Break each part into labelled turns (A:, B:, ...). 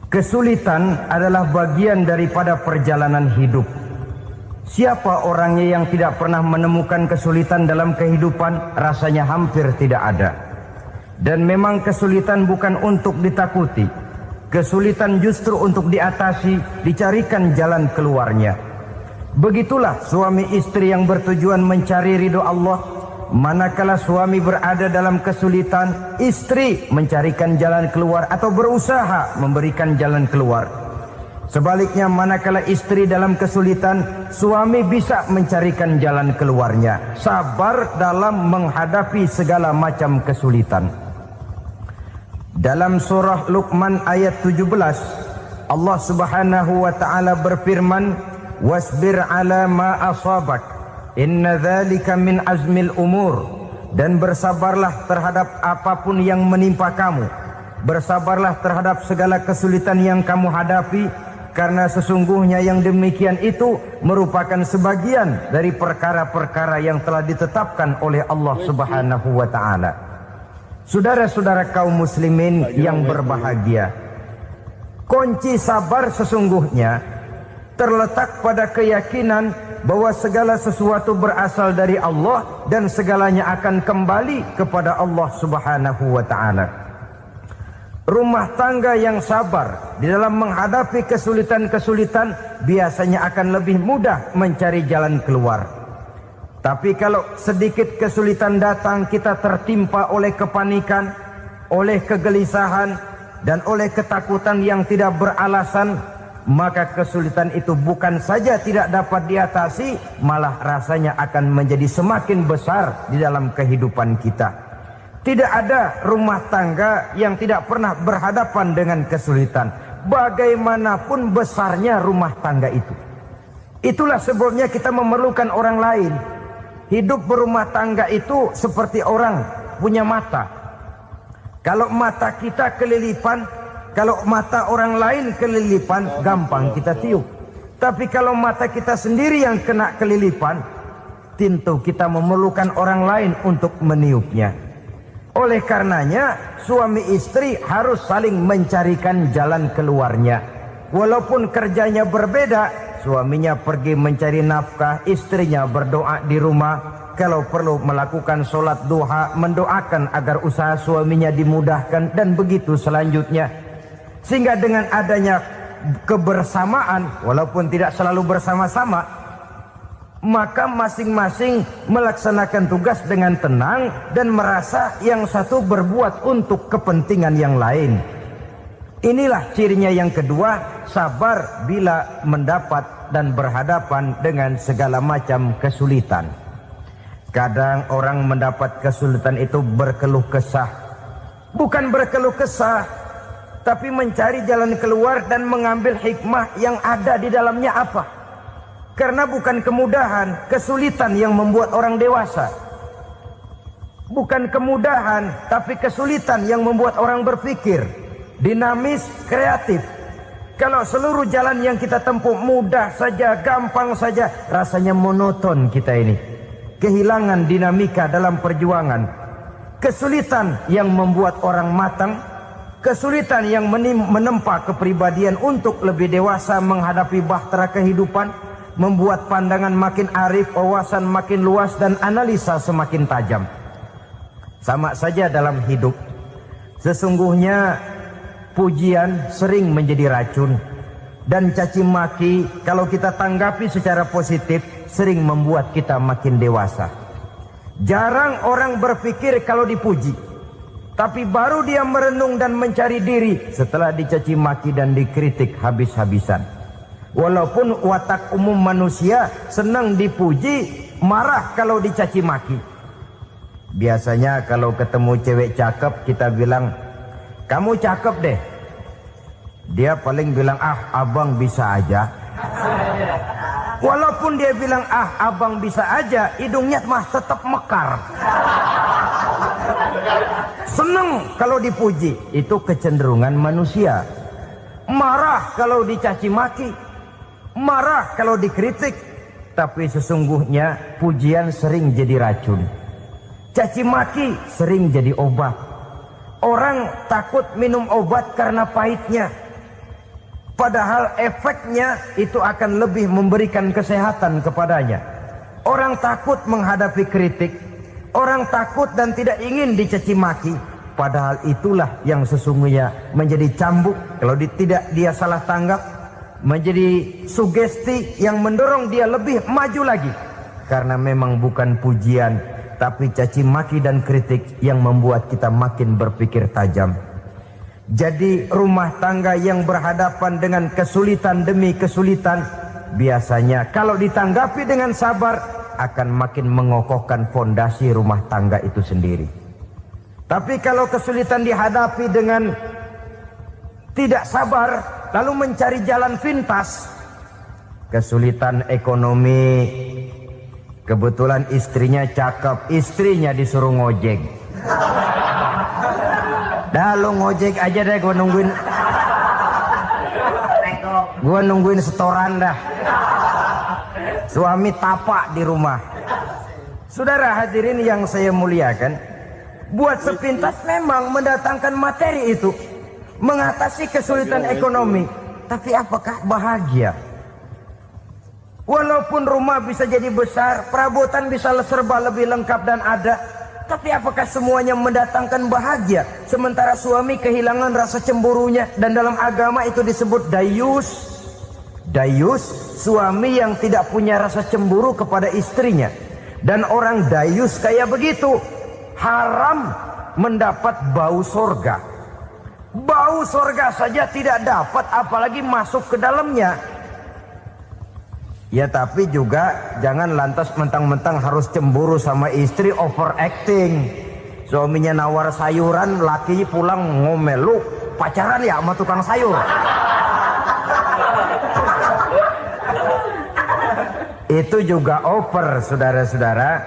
A: Kesulitan adalah bagian daripada perjalanan hidup. Siapa orangnya yang tidak pernah menemukan kesulitan dalam kehidupan? Rasanya hampir tidak ada. Dan memang kesulitan bukan untuk ditakuti. Kesulitan justru untuk diatasi, dicarikan jalan keluarnya. Begitulah suami istri yang bertujuan mencari ridho Allah. Manakala suami berada dalam kesulitan, istri mencarikan jalan keluar atau berusaha memberikan jalan keluar. Sebaliknya, manakala istri dalam kesulitan, suami bisa mencarikan jalan keluarnya. Sabar dalam menghadapi segala macam kesulitan. Dalam surah Luqman ayat 17, Allah Subhanahu wa taala berfirman, "Wasbir 'ala ma asabak. Inna dzalika min azmil umur." Dan bersabarlah terhadap apapun yang menimpa kamu. Bersabarlah terhadap segala kesulitan yang kamu hadapi, karena sesungguhnya yang demikian itu merupakan sebagian dari perkara-perkara yang telah ditetapkan oleh Allah Subhanahu wa taala. Saudara-saudara kaum muslimin yang berbahagia, kunci sabar sesungguhnya terletak pada keyakinan bahwa segala sesuatu berasal dari Allah dan segalanya akan kembali kepada Allah Subhanahu wa taala. Rumah tangga yang sabar di dalam menghadapi kesulitan-kesulitan biasanya akan lebih mudah mencari jalan keluar. Tapi kalau sedikit kesulitan datang, kita tertimpa oleh kepanikan, oleh kegelisahan, dan oleh ketakutan yang tidak beralasan, maka kesulitan itu bukan saja tidak dapat diatasi, malah rasanya akan menjadi semakin besar di dalam kehidupan kita. Tidak ada rumah tangga yang tidak pernah berhadapan dengan kesulitan, bagaimanapun besarnya rumah tangga itu. Itulah sebabnya kita memerlukan orang lain. Hidup berumah tangga itu seperti orang punya mata. Kalau mata kita kelilipan, kalau mata orang lain kelilipan, gampang kita tiup. Tapi kalau mata kita sendiri yang kena kelilipan, tentu kita memerlukan orang lain untuk meniupnya. Oleh karenanya, suami istri harus saling mencarikan jalan keluarnya. Walaupun kerjanya berbeda, suaminya pergi mencari nafkah, istrinya berdoa di rumah. Kalau perlu melakukan sholat duha, mendoakan agar usaha suaminya dimudahkan, dan begitu selanjutnya. Sehingga dengan adanya kebersamaan, walaupun tidak selalu bersama-sama, maka masing-masing melaksanakan tugas dengan tenang dan merasa yang satu berbuat untuk kepentingan yang lain. Inilah cirinya yang kedua, sabar bila mendapat dan berhadapan dengan segala macam kesulitan. Kadang orang mendapat kesulitan itu berkeluh kesah. Bukan berkeluh kesah, tapi mencari jalan keluar dan mengambil hikmah yang ada di dalamnya apa. Karena bukan kemudahan, kesulitan yang membuat orang dewasa. Bukan kemudahan, tapi kesulitan yang membuat orang berpikir, dinamis, kreatif. Kalau seluruh jalan yang kita tempuh mudah saja, gampang saja, rasanya monoton kita ini. Kehilangan dinamika dalam perjuangan. Kesulitan yang membuat orang matang, kesulitan yang menempa kepribadian untuk lebih dewasa menghadapi bahtera kehidupan, membuat pandangan makin arif, wawasan makin luas, dan analisa semakin tajam. Sama saja dalam hidup. Sesungguhnya pujian sering menjadi racun, dan caci maki kalau kita tanggapi secara positif sering membuat kita makin dewasa. Jarang orang berpikir kalau dipuji, tapi baru dia merenung dan mencari diri setelah dicaci maki dan dikritik habis-habisan. Walaupun watak umum manusia senang dipuji, marah kalau dicaci maki. Biasanya kalau ketemu cewek cakep kita bilang, "Kamu cakep deh." Dia paling bilang, "Ah, abang bisa aja." Walaupun dia bilang, "Ah, abang bisa aja," hidungnya mah tetap mekar. Senang kalau dipuji, itu kecenderungan manusia. Marah kalau dicaci maki, marah kalau dikritik. Tapi sesungguhnya pujian sering jadi racun, caci maki sering jadi obat. Orang takut minum obat karena pahitnya. Padahal efeknya itu akan lebih memberikan kesehatan kepadanya. Orang takut menghadapi kritik, orang takut dan tidak ingin dicaci maki. Padahal itulah yang sesungguhnya menjadi cambuk kalau tidak dia salah tanggap, menjadi sugesti yang mendorong dia lebih maju lagi. Karena memang bukan pujian, tapi caci maki dan kritik yang membuat kita makin berpikir tajam. Jadi rumah tangga yang berhadapan dengan kesulitan demi kesulitan, biasanya kalau ditanggapi dengan sabar akan makin mengokohkan fondasi rumah tangga itu sendiri. Tapi kalau kesulitan dihadapi dengan tidak sabar, lalu mencari jalan pintas, kesulitan ekonomi, kebetulan istrinya cakep, istrinya disuruh ngojek. Dah lu ngojek aja deh, gua nungguin setoran dah. Suami tapak di rumah. Saudara hadirin yang saya muliakan, buat sepintas memang mendatangkan materi itu, mengatasi kesulitan ekonomi. Tapi apakah bahagia? Walaupun rumah bisa jadi besar, perabotan bisa serba lebih lengkap dan ada, tapi apakah semuanya mendatangkan bahagia? Sementara suami kehilangan rasa cemburunya, dan dalam agama itu disebut dayus. Dayus, suami yang tidak punya rasa cemburu kepada istrinya. Dan orang dayus kayak begitu haram mendapat bau sorga. Bau sorga saja tidak dapat, apalagi masuk ke dalamnya. Ya tapi juga jangan lantas mentang-mentang harus cemburu sama istri, overacting. Suaminya nawar sayuran, laki pulang ngomel, lu pacaran ya sama tukang sayur. Itu juga over, saudara-saudara.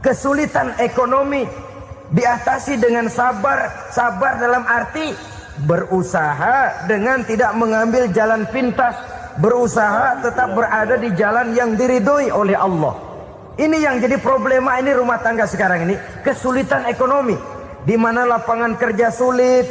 A: Kesulitan ekonomi diatasi dengan sabar. Sabar dalam arti berusaha dengan tidak mengambil jalan pintas, berusaha tetap berada di jalan yang diridhoi oleh Allah. Ini yang jadi problema ini rumah tangga sekarang ini, kesulitan ekonomi, di mana lapangan kerja sulit,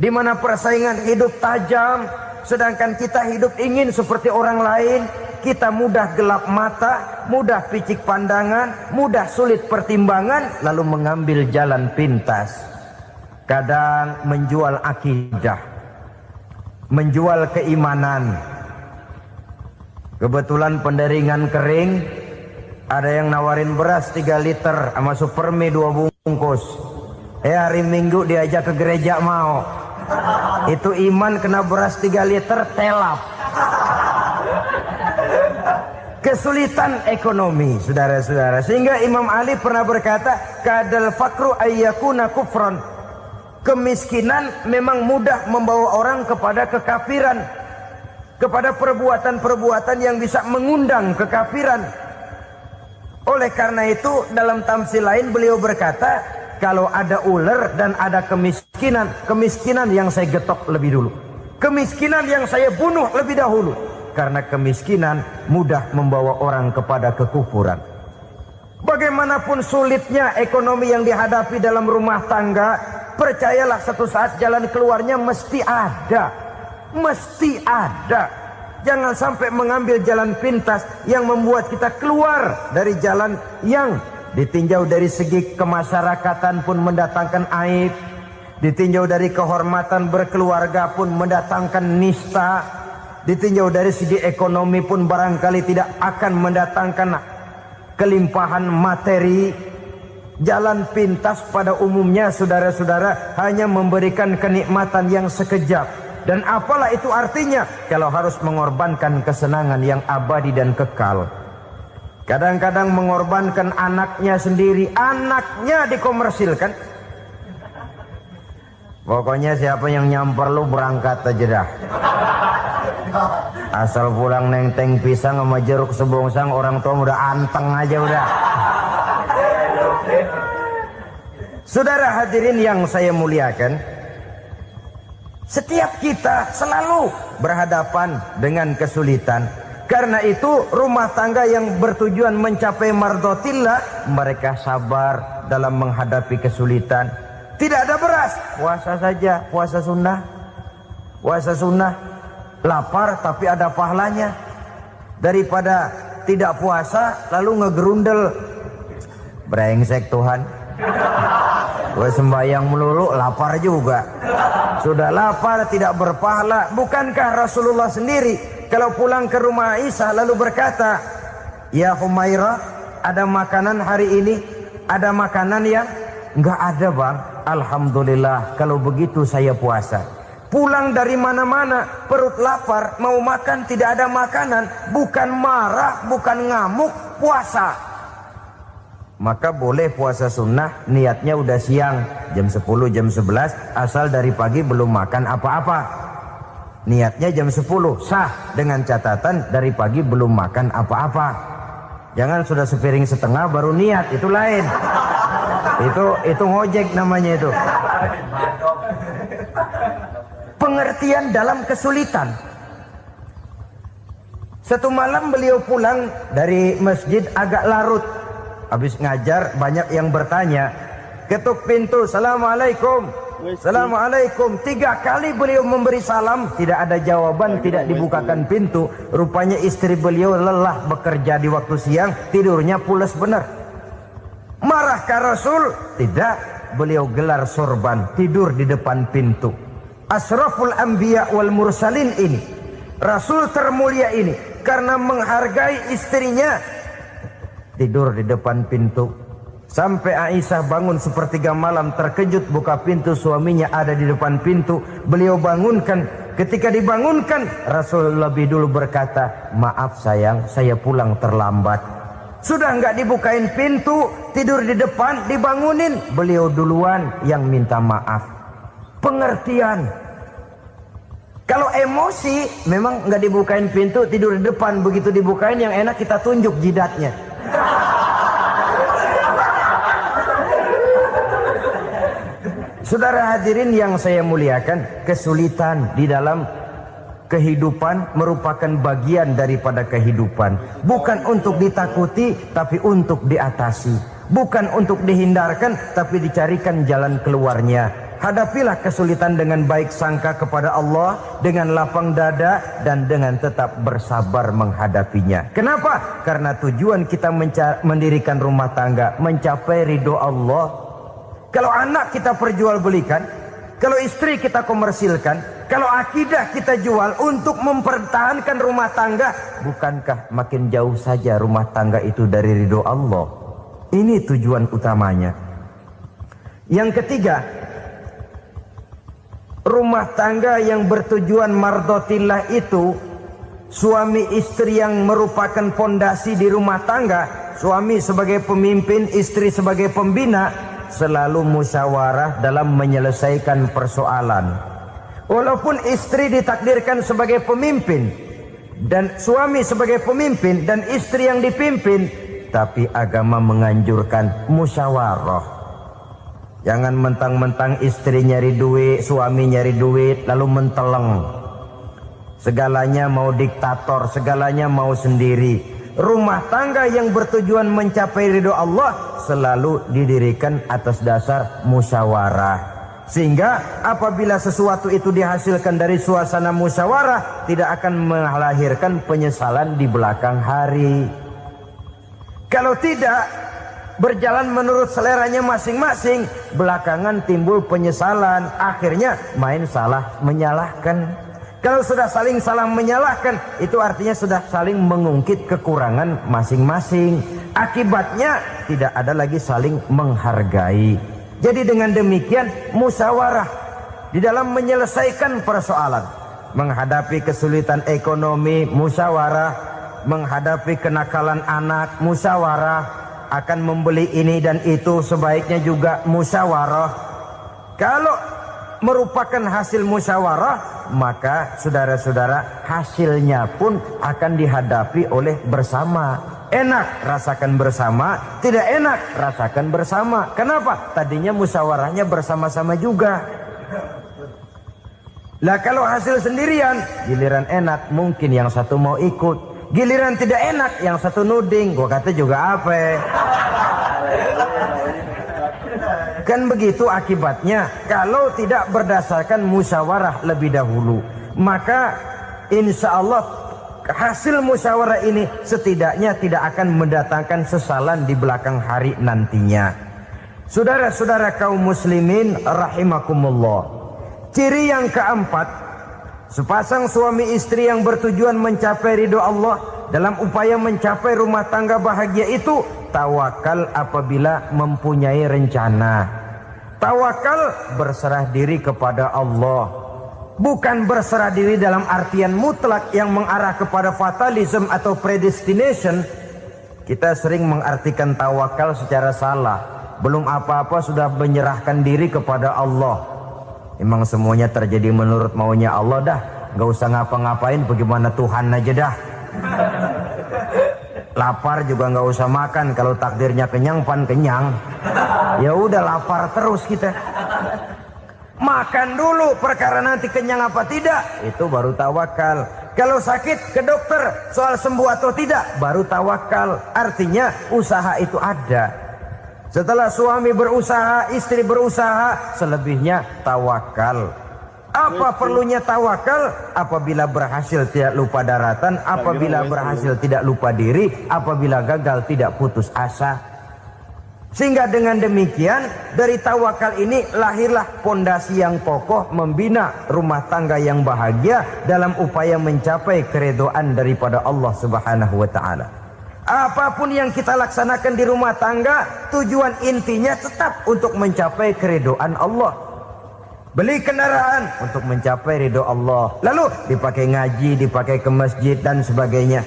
A: di mana persaingan hidup tajam, sedangkan kita hidup ingin seperti orang lain. Kita mudah gelap mata, mudah picik pandangan, mudah sulit pertimbangan, lalu mengambil jalan pintas. Kadang menjual akidah, menjual keimanan. Kebetulan penderingan kering, ada yang nawarin beras 3 liter sama Supermi 2 bungkus. Hari Minggu diajak ke gereja mau. Itu iman kena beras 3 liter telap. Kesulitan ekonomi, saudara-saudara. Sehingga Imam Ali pernah berkata, kadal fakru ayyakuna kufran. Kemiskinan memang mudah membawa orang kepada kekafiran, kepada perbuatan-perbuatan yang bisa mengundang kekafiran. Oleh karena itu dalam tamsil lain beliau berkata, kalau ada ular dan ada kemiskinan, kemiskinan yang saya getok lebih dulu, kemiskinan yang saya bunuh lebih dahulu. Karena kemiskinan mudah membawa orang kepada kekufuran. Bagaimanapun sulitnya ekonomi yang dihadapi dalam rumah tangga, percayalah satu saat jalan keluarnya mesti ada. Mesti ada. Jangan sampai mengambil jalan pintas yang membuat kita keluar dari jalan yang ditinjau dari segi kemasyarakatan pun mendatangkan aib, ditinjau dari kehormatan berkeluarga pun mendatangkan nista, ditinjau dari segi ekonomi pun barangkali tidak akan mendatangkan kelimpahan materi. Jalan pintas pada umumnya, saudara-saudara, hanya memberikan kenikmatan yang sekejap. Dan apalah itu artinya kalau harus mengorbankan kesenangan yang abadi dan kekal. Kadang-kadang mengorbankan anaknya sendiri, anaknya dikomersilkan. Pokoknya siapa yang nyamper lu berangkat aja dah. Asal pulang nenteng pisang sama jeruk sebongsang, orang tua udah anteng aja udah. Saudara hadirin yang saya muliakan, setiap kita selalu berhadapan dengan kesulitan. Karena itu rumah tangga yang bertujuan mencapai mardhatillah, mereka sabar dalam menghadapi kesulitan. Tidak ada beras, puasa saja, puasa sunnah. Puasa sunnah. lapar tapi ada pahalanya, daripada tidak puasa lalu ngegerundel. Brengsek Tuhan, gue sembahyang melulu lapar juga, sudah lapar tidak berpahala. Bukankah Rasulullah sendiri kalau pulang ke rumah Aisyah lalu berkata, ya Humairah, ada makanan hari ini? Ada makanan yang enggak ada bang. Alhamdulillah kalau begitu saya puasa. Pulang dari mana-mana perut lapar mau makan tidak ada makanan, bukan marah, bukan ngamuk, puasa. Maka boleh puasa sunnah, niatnya udah siang, jam 10, jam 11, asal dari pagi belum makan apa-apa. Niatnya jam 10, sah, dengan catatan dari pagi belum makan apa-apa. Jangan sudah sepiring setengah baru niat, itu lain. Itu ngojek namanya itu. Pengertian dalam kesulitan. Satu malam beliau pulang dari masjid agak larut. Habis ngajar banyak yang bertanya, ketuk pintu, Assalamualaikum, Assalamualaikum. 3 kali beliau memberi salam, tidak ada jawaban, tidak dibukakan pintu. Rupanya istri beliau lelah bekerja di waktu siang, tidurnya pules benar. Marahkah Rasul? Tidak, beliau gelar sorban, tidur di depan pintu. Asraful anbiya wal mursalin ini, Rasul termulia ini, karena menghargai istrinya, tidur di depan pintu. Sampai Aisyah bangun sepertiga malam, terkejut buka pintu, suaminya ada di depan pintu. Beliau bangunkan. Ketika dibangunkan, Rasul lebih dulu berkata, maaf sayang, saya pulang terlambat. Sudah nggak dibukain pintu, tidur di depan, dibangunin, beliau duluan yang minta maaf. Pengertian. Kalau emosi, memang nggak dibukain pintu, tidur di depan. Begitu dibukain, yang enak kita tunjuk jidatnya. Saudara hadirin yang saya muliakan, kesulitan di dalam kehidupan merupakan bagian daripada kehidupan. Bukan untuk ditakuti, tapi untuk diatasi. Bukan untuk dihindarkan, tapi dicarikan jalan keluarnya. Hadapilah kesulitan dengan baik sangka kepada Allah, dengan lapang dada, dan dengan tetap bersabar menghadapinya. Kenapa? Karena tujuan kita mendirikan rumah tangga, mencapai ridho Allah. Kalau anak kita perjualbelikan, kalau istri kita komersilkan, kalau akidah kita jual untuk mempertahankan rumah tangga, bukankah makin jauh saja rumah tangga itu dari ridho Allah? Ini tujuan utamanya. Yang ketiga, rumah tangga yang bertujuan mardotillah itu, suami istri yang merupakan fondasi di rumah tangga, suami sebagai pemimpin, istri sebagai pembina, selalu musyawarah dalam menyelesaikan persoalan. Walaupun istri ditakdirkan sebagai pemimpin dan suami sebagai pemimpin dan istri yang dipimpin, tapi agama menganjurkan musyawarah. Jangan mentang-mentang istri nyari duit, suami nyari duit, lalu menteleng. Segalanya mau diktator, segalanya mau sendiri. Rumah tangga yang bertujuan mencapai ridho Allah selalu didirikan atas dasar musyawarah. Sehingga apabila sesuatu itu dihasilkan dari suasana musyawarah, tidak akan melahirkan penyesalan di belakang hari. Kalau tidak, berjalan menurut seleranya masing-masing, belakangan timbul penyesalan, akhirnya main salah menyalahkan. Kalau sudah saling salah menyalahkan, itu artinya sudah saling mengungkit kekurangan masing-masing. Akibatnya tidak ada lagi saling menghargai. Jadi dengan demikian musyawarah di dalam menyelesaikan persoalan, menghadapi kesulitan ekonomi musyawarah, menghadapi kenakalan anak musyawarah, akan membeli ini dan itu sebaiknya juga musyawarah. Kalau merupakan hasil musyawarah, maka saudara-saudara hasilnya pun akan dihadapi oleh bersama. Enak rasakan bersama, tidak enak rasakan bersama. Kenapa? Tadinya musyawarahnya bersama-sama juga. Lah kalau hasil sendirian, giliran enak mungkin yang satu mau ikut, giliran tidak enak yang satu nuding. Gua kata juga apa? Kan begitu akibatnya kalau tidak berdasarkan musyawarah lebih dahulu. Maka insya Allah hasil musyawarah ini setidaknya tidak akan mendatangkan sesalan di belakang hari nantinya. Saudara-saudara kaum muslimin rahimakumullah. Ciri yang keempat, sepasang suami istri yang bertujuan mencapai ridho Allah dalam upaya mencapai rumah tangga bahagia itu tawakal apabila mempunyai rencana. Tawakal berserah diri kepada Allah. Bukan berserah diri dalam artian mutlak yang mengarah kepada fatalism atau predestination. Kita sering mengartikan tawakal secara salah. Belum apa-apa sudah menyerahkan diri kepada Allah. Emang semuanya terjadi menurut maunya Allah dah. Gak usah ngapa-ngapain, bagaimana Tuhan aja dah. Lapar juga gak usah makan. Kalau takdirnya kenyang, pan kenyang. Ya udah lapar terus kita. Makan dulu, perkara nanti kenyang apa tidak, itu baru tawakal. Kalau sakit ke dokter, soal sembuh atau tidak, baru tawakal. Artinya usaha itu ada. Setelah suami berusaha, istri berusaha, selebihnya tawakal. Apa perlunya tawakal? Apabila berhasil tidak lupa daratan, apabila berhasil tidak lupa diri, apabila gagal tidak putus asa. Sehingga dengan demikian dari tawakal ini lahirlah pondasi yang kokoh membina rumah tangga yang bahagia dalam upaya mencapai keridhaan daripada Allah Subhanahu wa taala. Apapun yang kita laksanakan di rumah tangga, tujuan intinya tetap untuk mencapai keridhaan Allah. Beli kendaraan untuk mencapai ridho Allah, lalu dipakai ngaji, dipakai ke masjid dan sebagainya.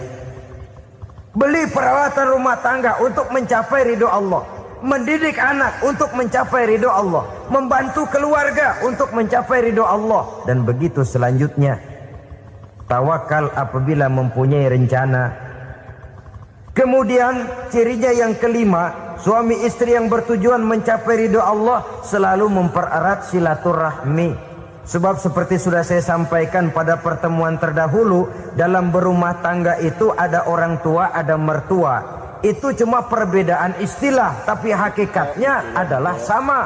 A: Beli peralatan rumah tangga untuk mencapai ridho Allah. Mendidik anak untuk mencapai ridho Allah, membantu keluarga untuk mencapai ridho Allah, dan begitu selanjutnya. Tawakal apabila mempunyai rencana. Kemudian cirinya yang kelima, suami istri yang bertujuan mencapai ridho Allah selalu mempererat silaturahmi. Sebab seperti sudah saya sampaikan pada pertemuan terdahulu, dalam berumah tangga itu ada orang tua, ada mertua. Itu cuma perbedaan istilah, tapi hakikatnya adalah sama.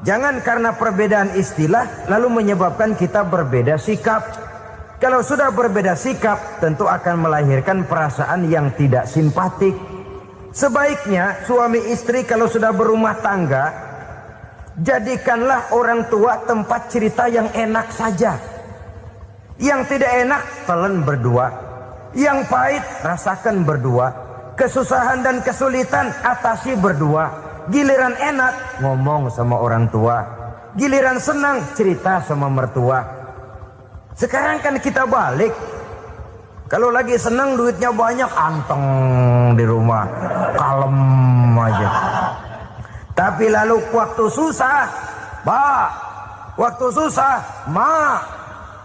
A: Jangan karena perbedaan istilah lalu menyebabkan kita berbeda sikap. Kalau sudah berbeda sikap, tentu akan melahirkan perasaan yang tidak simpatik. Sebaiknya suami istri kalau sudah berumah tangga, jadikanlah orang tua tempat cerita yang enak saja. Yang tidak enak telan berdua, yang pahit rasakan berdua. Kesusahan dan kesulitan atasi berdua. Giliran enak ngomong sama orang tua, giliran senang cerita sama mertua. Sekarang kan kita balik. Kalau lagi senang duitnya banyak, anteng di rumah, kalem aja. Tapi lalu waktu susah, waktu susah,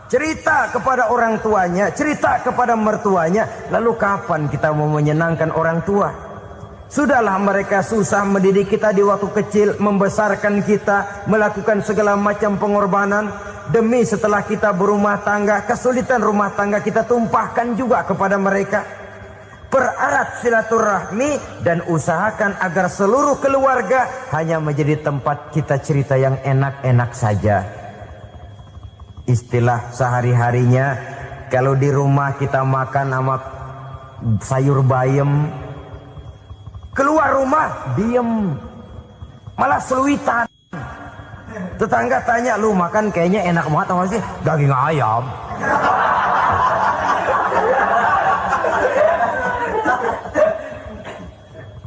A: cerita kepada orang tuanya, cerita kepada mertuanya. Lalu kapan kita mau menyenangkan orang tua? Sudahlah mereka susah mendidik kita di waktu kecil, membesarkan kita, melakukan segala macam pengorbanan. Demi setelah kita berumah tangga, kesulitan rumah tangga kita tumpahkan juga kepada mereka. Pererat silaturahmi dan usahakan agar seluruh keluarga hanya menjadi tempat kita cerita yang enak-enak saja. Istilah sehari-harinya, kalau di rumah kita makan sama sayur bayam, keluar rumah diem, malah seluitan. Tetangga tanya, lu makan kayaknya enak banget apa sih? Daging ayam.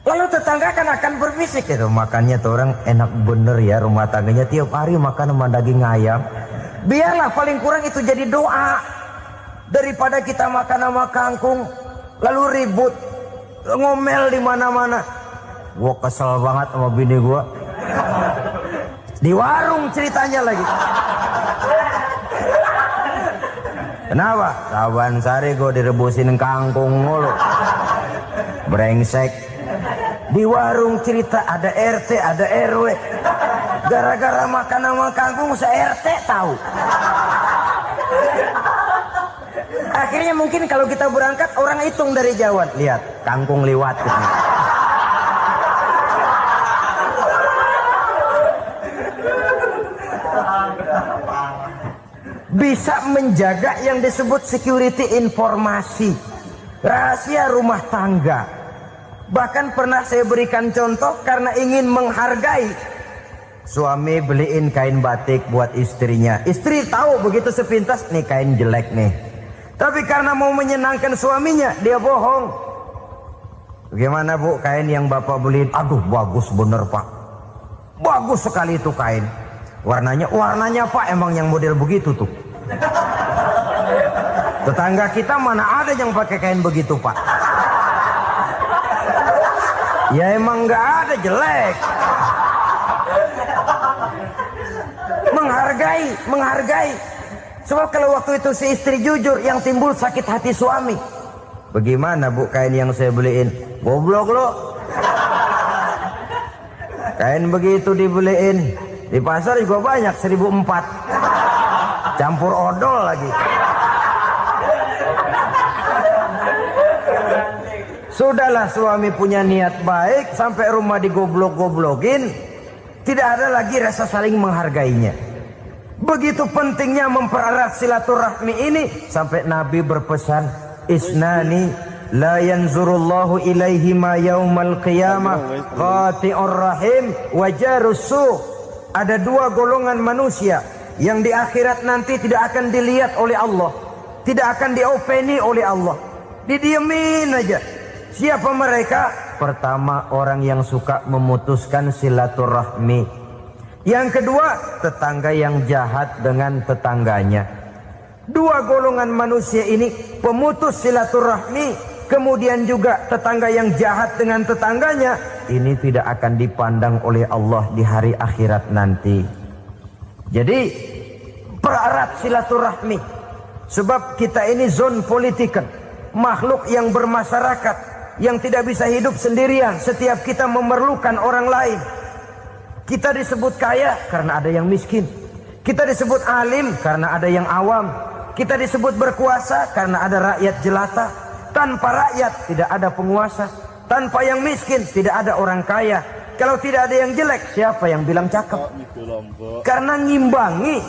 A: Lalu tetangga kan akan berbisik, itu makannya tuh orang enak bener ya, rumah tangganya tiap hari makan sama daging ayam. Biarlah paling kurang itu jadi doa, daripada kita makan sama kangkung lalu ribut ngomel di mana-mana. Gua kesel banget sama bini gua. Di warung ceritanya lagi. Kenapa? Saban sari gua direbusin kangkung mulu. Brengsek. Di warung cerita ada RT, ada RW. Gara-gara makan sama kangkung se-RT tahu. Akhirnya mungkin kalau kita berangkat orang hitung dari jauh. Lihat, kangkung liwat. bisa menjaga yang disebut security informasi, rahasia rumah tangga. Bahkan pernah saya berikan contoh karena ingin menghargai. Suami beliin kain batik buat istrinya. Istri tahu begitu sepintas, nih kain jelek nih. Tapi karena mau menyenangkan suaminya, dia bohong. Bagaimana bu, kain yang bapak beliin? Aduh bagus bener pak. Bagus sekali itu kain. Warnanya pak emang yang model begitu tuh. Tetangga kita mana ada yang pakai kain begitu pak. Ya emang nggak ada, jelek. Menghargai. Sebab kalau waktu itu si istri jujur, yang timbul sakit hati suami. Bagaimana bu kain yang saya beliin? Goblok lo. Kain begitu dibeliin di pasar juga banyak 1.400, campur odol lagi. Sudahlah, suami punya niat baik, sampai rumah digoblok-goblokin, tidak ada lagi rasa saling menghargainya. Begitu pentingnya mempererat silaturahmi ini, sampai Nabi berpesan, isnani la yanzurullahu ilaihima yaumal qiyamah qati'ur rahim wa jarus su'. Ada dua golongan manusia yang di akhirat nanti tidak akan dilihat oleh Allah, tidak akan diopeni oleh Allah, didiemin aja. Siapa mereka? Pertama, orang yang suka memutuskan silaturahmi. Yang kedua, tetangga yang jahat dengan tetangganya. Dua golongan manusia ini, pemutus silaturahmi, kemudian juga tetangga yang jahat dengan tetangganya, ini tidak akan dipandang oleh Allah di hari akhirat nanti. Jadi pererat silaturahmi, sebab kita ini zon politikan, makhluk yang bermasyarakat, yang tidak bisa hidup sendirian. Setiap kita memerlukan orang lain. Kita disebut kaya karena ada yang miskin. Kita disebut alim karena ada yang awam. Kita disebut berkuasa karena ada rakyat jelata. Tanpa rakyat tidak ada penguasa. Tanpa yang miskin tidak ada orang kaya. Kalau tidak ada yang jelek, siapa yang bilang cakep? Karena ngimbangi.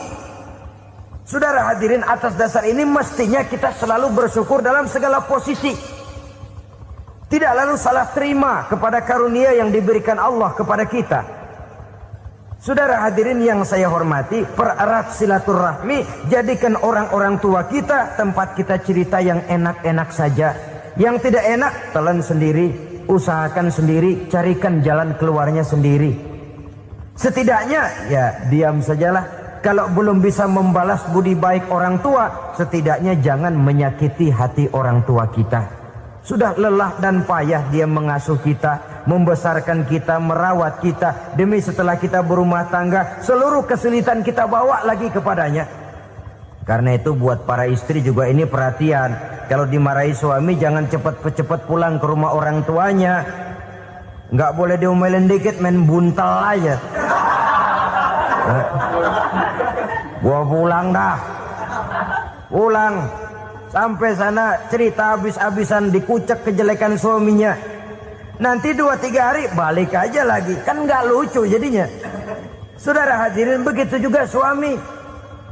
A: Saudara hadirin, atas dasar ini mestinya kita selalu bersyukur dalam segala posisi. Tidak lalu salah terima kepada karunia yang diberikan Allah kepada kita. Saudara hadirin yang saya hormati, pererat silaturahmi, jadikan orang-orang tua kita tempat kita cerita yang enak-enak saja. Yang tidak enak, telan sendiri, usahakan sendiri, carikan jalan keluarnya sendiri. Setidaknya, ya diam sajalah. Kalau belum bisa membalas budi baik orang tua, setidaknya jangan menyakiti hati orang tua kita. Sudah lelah dan payah dia mengasuh kita, membesarkan kita, merawat kita. Demi setelah kita berumah tangga, seluruh kesulitan kita bawa lagi kepadanya. Karena itu buat para istri juga ini perhatian. Kalau dimarahi suami, jangan cepat-cepat pulang ke rumah orang tuanya. Nggak boleh diomelin dikit, main buntal aja. Gua pulang dah. Pulang. Sampai sana cerita habis-habisan, dikucek kejelekan suaminya. Nanti 2-3 hari balik aja lagi. Kan nggak lucu jadinya. Saudara hadirin, begitu juga suami.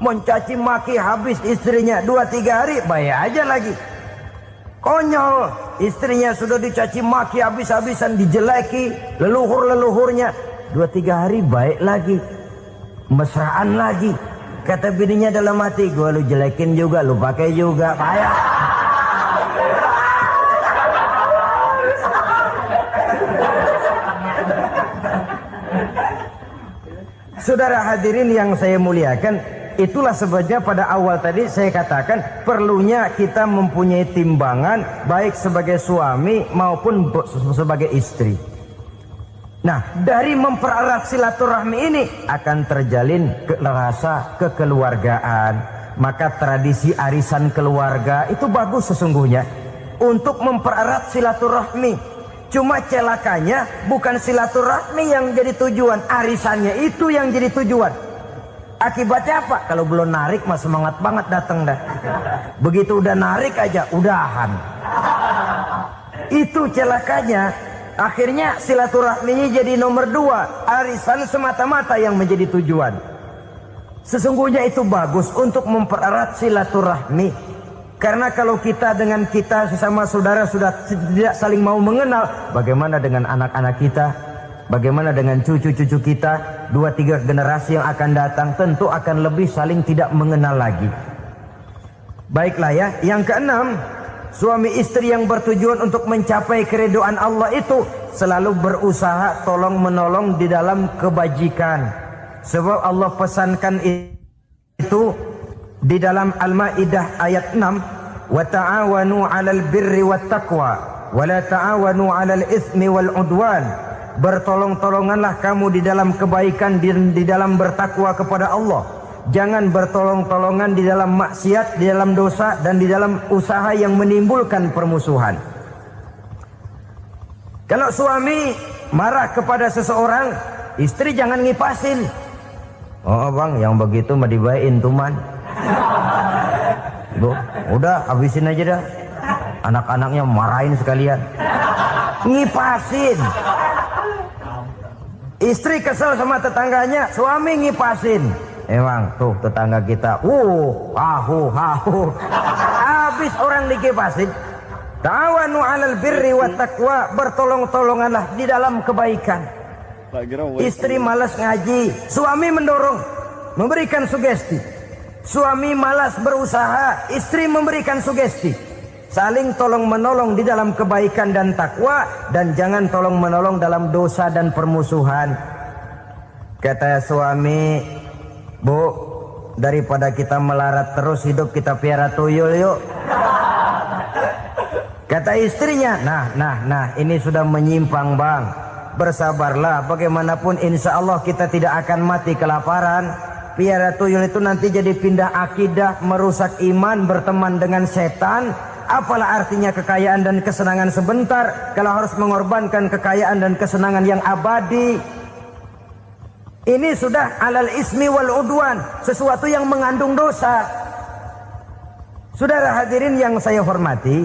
A: Mencaci maki habis istrinya, 2-3 hari bayar aja lagi. Konyol, istrinya sudah dicaci maki habis-habisan, dijeleki leluhur-leluhurnya, 2-3 hari baik lagi. Mesraan lagi. Kata bininya dalam hati, gua lu jelekin juga, lu pakai juga, payah. Saudara hadirin yang saya muliakan, itulah sebabnya pada awal tadi saya katakan perlunya kita mempunyai timbangan baik sebagai suami maupun sebagai istri. Nah, dari mempererat silaturahmi ini akan terjalin rasa kekeluargaan. Maka tradisi arisan keluarga itu bagus sesungguhnya untuk mempererat silaturahmi. Cuma celakanya bukan silaturahmi yang jadi tujuan, arisannya itu yang jadi tujuan. Akibatnya apa? Kalau belum narik mah semangat banget datang dah. Begitu udah narik aja udahan. Itu celakanya. Akhirnya silaturahminya jadi nomor 2, arisan semata-mata yang menjadi tujuan. Sesungguhnya itu bagus untuk mempererat silaturahmi. Karena kalau kita dengan kita sesama saudara sudah tidak saling mau mengenal, bagaimana dengan anak-anak kita? Bagaimana dengan cucu-cucu kita? 2-3 generasi yang akan datang tentu akan lebih saling tidak mengenal lagi. Baiklah ya, yang keenam, suami istri yang bertujuan untuk mencapai keridhaan Allah itu selalu berusaha tolong menolong di dalam kebajikan. Sebab Allah pesankan itu di dalam Al-Maidah ayat 6, wa ta'awanu 'alal birri wat taqwa wa la ta'awanu 'alal itsmi wal 'udwan. Bertolong-tolonganlah kamu di dalam kebaikan, di dalam bertakwa kepada Allah. Jangan bertolong-tolongan di dalam maksiat, di dalam dosa, dan di dalam usaha yang menimbulkan permusuhan. Kalau suami marah kepada seseorang, istri jangan ngipasin. Oh bang, yang begitu mah dibayain tuman. Bu, udah habisin aja dah. Anak-anaknya marahin sekalian. Ngipasin. Istri kesel sama tetangganya, suami ngipasin. Emang tuh tetangga kita, hahu. Habis orang dikipasin. Ta'awanu 'alal birri wat taqwa, bertolong-tolonganlah di dalam kebaikan. Istri malas ngaji, suami mendorong, memberikan sugesti. Suami malas berusaha, istri memberikan sugesti. Saling tolong menolong di dalam kebaikan dan takwa, dan jangan tolong menolong dalam dosa dan permusuhan. Kata suami, Bu, daripada kita melarat terus hidup, kita piara tuyul yuk. Kata istrinya, nah ini sudah menyimpang bang. Bersabarlah, bagaimanapun insya Allah kita tidak akan mati kelaparan. Piara tuyul itu nanti jadi pindah akidah, merusak iman, berteman dengan setan. Apalah artinya kekayaan dan kesenangan sebentar kalau harus mengorbankan kekayaan dan kesenangan yang abadi. Ini sudah alal ismi wal udwan, sesuatu yang mengandung dosa. Saudara hadirin yang saya hormati,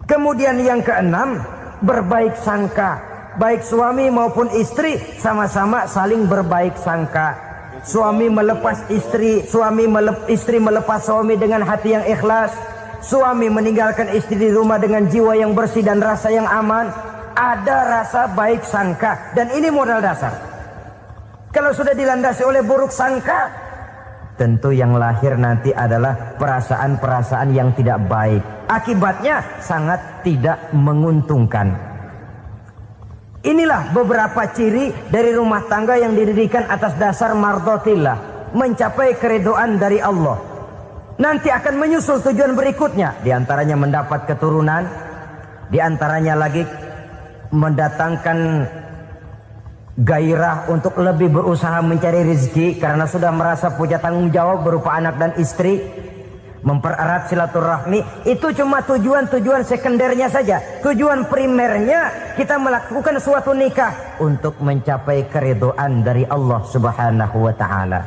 A: kemudian yang keenam, berbaik sangka. Baik suami maupun istri sama-sama saling berbaik sangka. Suami melepas istri, istri melepas suami dengan hati yang ikhlas. Suami meninggalkan istri di rumah dengan jiwa yang bersih dan rasa yang aman. Ada rasa baik sangka, dan ini modal dasar. Kalau sudah dilandasi oleh buruk sangka, tentu yang lahir nanti adalah perasaan-perasaan yang tidak baik. Akibatnya sangat tidak menguntungkan. Inilah beberapa ciri dari rumah tangga yang didirikan atas dasar mardhatillah, mencapai keridhaan dari Allah. Nanti akan menyusul tujuan berikutnya, diantaranya mendapat keturunan, diantaranya lagi mendatangkan gairah untuk lebih berusaha mencari rezeki karena sudah merasa punya tanggung jawab berupa anak dan istri. Mempererat silaturahmi itu cuma tujuan-tujuan sekundernya saja. Tujuan primernya kita melakukan suatu nikah untuk mencapai keridhaan dari Allah Subhanahu wa taala.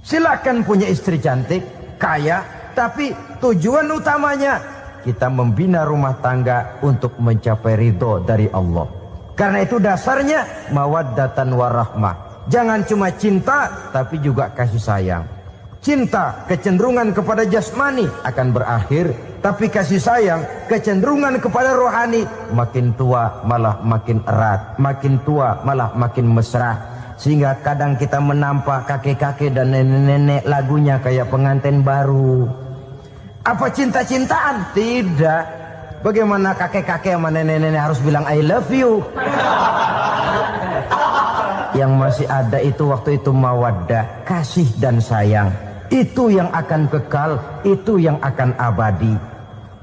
A: Silakan punya istri cantik, kaya, tapi tujuan utamanya kita membina rumah tangga untuk mencapai ridho dari Allah. Karena itu dasarnya mawaddatan warahmah. Jangan cuma cinta, tapi juga kasih sayang. Cinta, kecenderungan kepada jasmani akan berakhir, tapi kasih sayang, kecenderungan kepada rohani, makin tua malah makin erat, makin tua malah makin mesra. Sehingga kadang kita menampak kakek-kakek dan nenek-nenek lagunya kayak pengantin baru. Apa cinta-cintaan? Tidak. Bagaimana kakek-kakek sama nenek-nenek harus bilang I love you? Yang masih ada itu waktu itu mawaddah, kasih dan sayang. Itu yang akan kekal, itu yang akan abadi.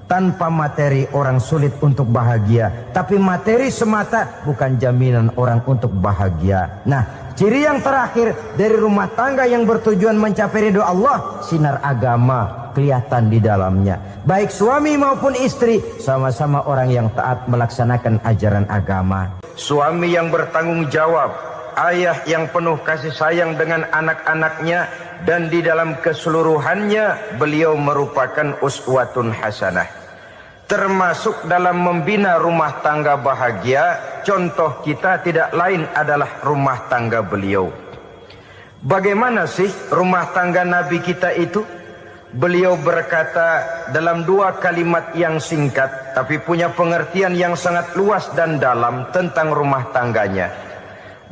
A: Tanpa materi orang sulit untuk bahagia, tapi materi semata bukan jaminan orang untuk bahagia. Nah, ciri yang terakhir dari rumah tangga yang bertujuan mencapai ridho Allah, sinar agama kelihatan di dalamnya. Baik suami maupun istri sama-sama orang yang taat melaksanakan ajaran agama. Suami yang bertanggung jawab, ayah yang penuh kasih sayang dengan anak-anaknya, dan di dalam keseluruhannya beliau merupakan uswatun hasanah. Termasuk dalam membina rumah tangga bahagia, contoh kita tidak lain adalah rumah tangga beliau. Bagaimana sih rumah tangga Nabi kita itu? Beliau berkata dalam dua kalimat yang singkat tapi punya pengertian yang sangat luas dan dalam tentang rumah tangganya.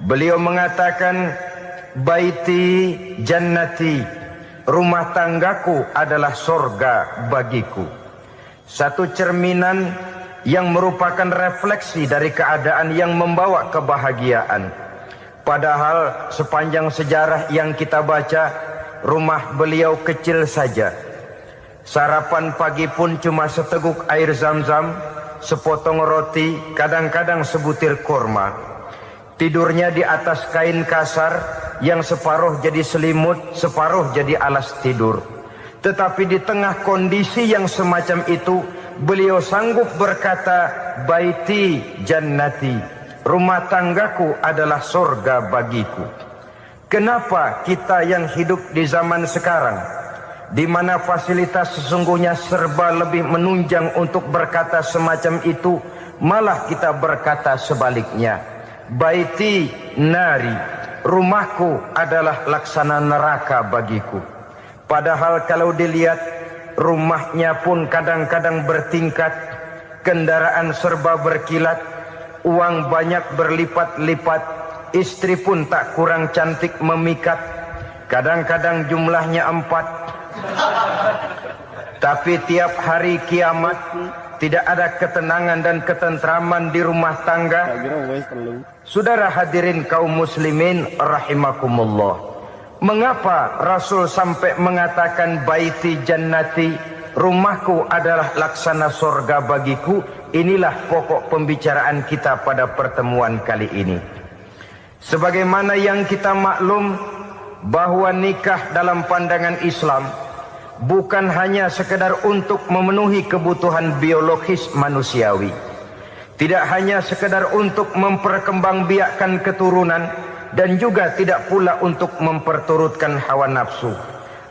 A: Beliau mengatakan, baiti jannati, rumah tanggaku adalah sorga bagiku. Satu cerminan yang merupakan refleksi dari keadaan yang membawa kebahagiaan. Padahal sepanjang sejarah yang kita baca, rumah beliau kecil saja. Sarapan pagi pun cuma seteguk air zam-zam, sepotong roti, kadang-kadang sebutir kurma. Tidurnya di atas kain kasar yang separuh jadi selimut, separuh jadi alas tidur. Tetapi di tengah kondisi yang semacam itu, beliau sanggup berkata, baiti jannati, rumah tanggaku adalah surga bagiku. Kenapa kita yang hidup di zaman sekarang, di mana fasilitas sesungguhnya serba lebih menunjang untuk berkata semacam itu, malah kita berkata sebaliknya, baiti nari, rumahku adalah laksana neraka bagiku. Padahal kalau dilihat, rumahnya pun kadang-kadang bertingkat, kendaraan serba berkilat, uang banyak berlipat-lipat, istri pun tak kurang cantik memikat, kadang-kadang jumlahnya 4. Tapi tiap hari kiamat tidak ada ketenangan dan ketentraman di rumah tangga. Saudara hadirin kaum muslimin rahimakumullah, mengapa Rasul sampai mengatakan baiti jannati, rumahku adalah laksana surga bagiku? Inilah pokok pembicaraan kita pada pertemuan kali ini. Sebagaimana yang kita maklum bahwa nikah dalam pandangan Islam bukan hanya sekedar untuk memenuhi kebutuhan biologis manusiawi, tidak hanya sekedar untuk memperkembangbiakkan keturunan, dan juga tidak pula untuk memperturutkan hawa nafsu.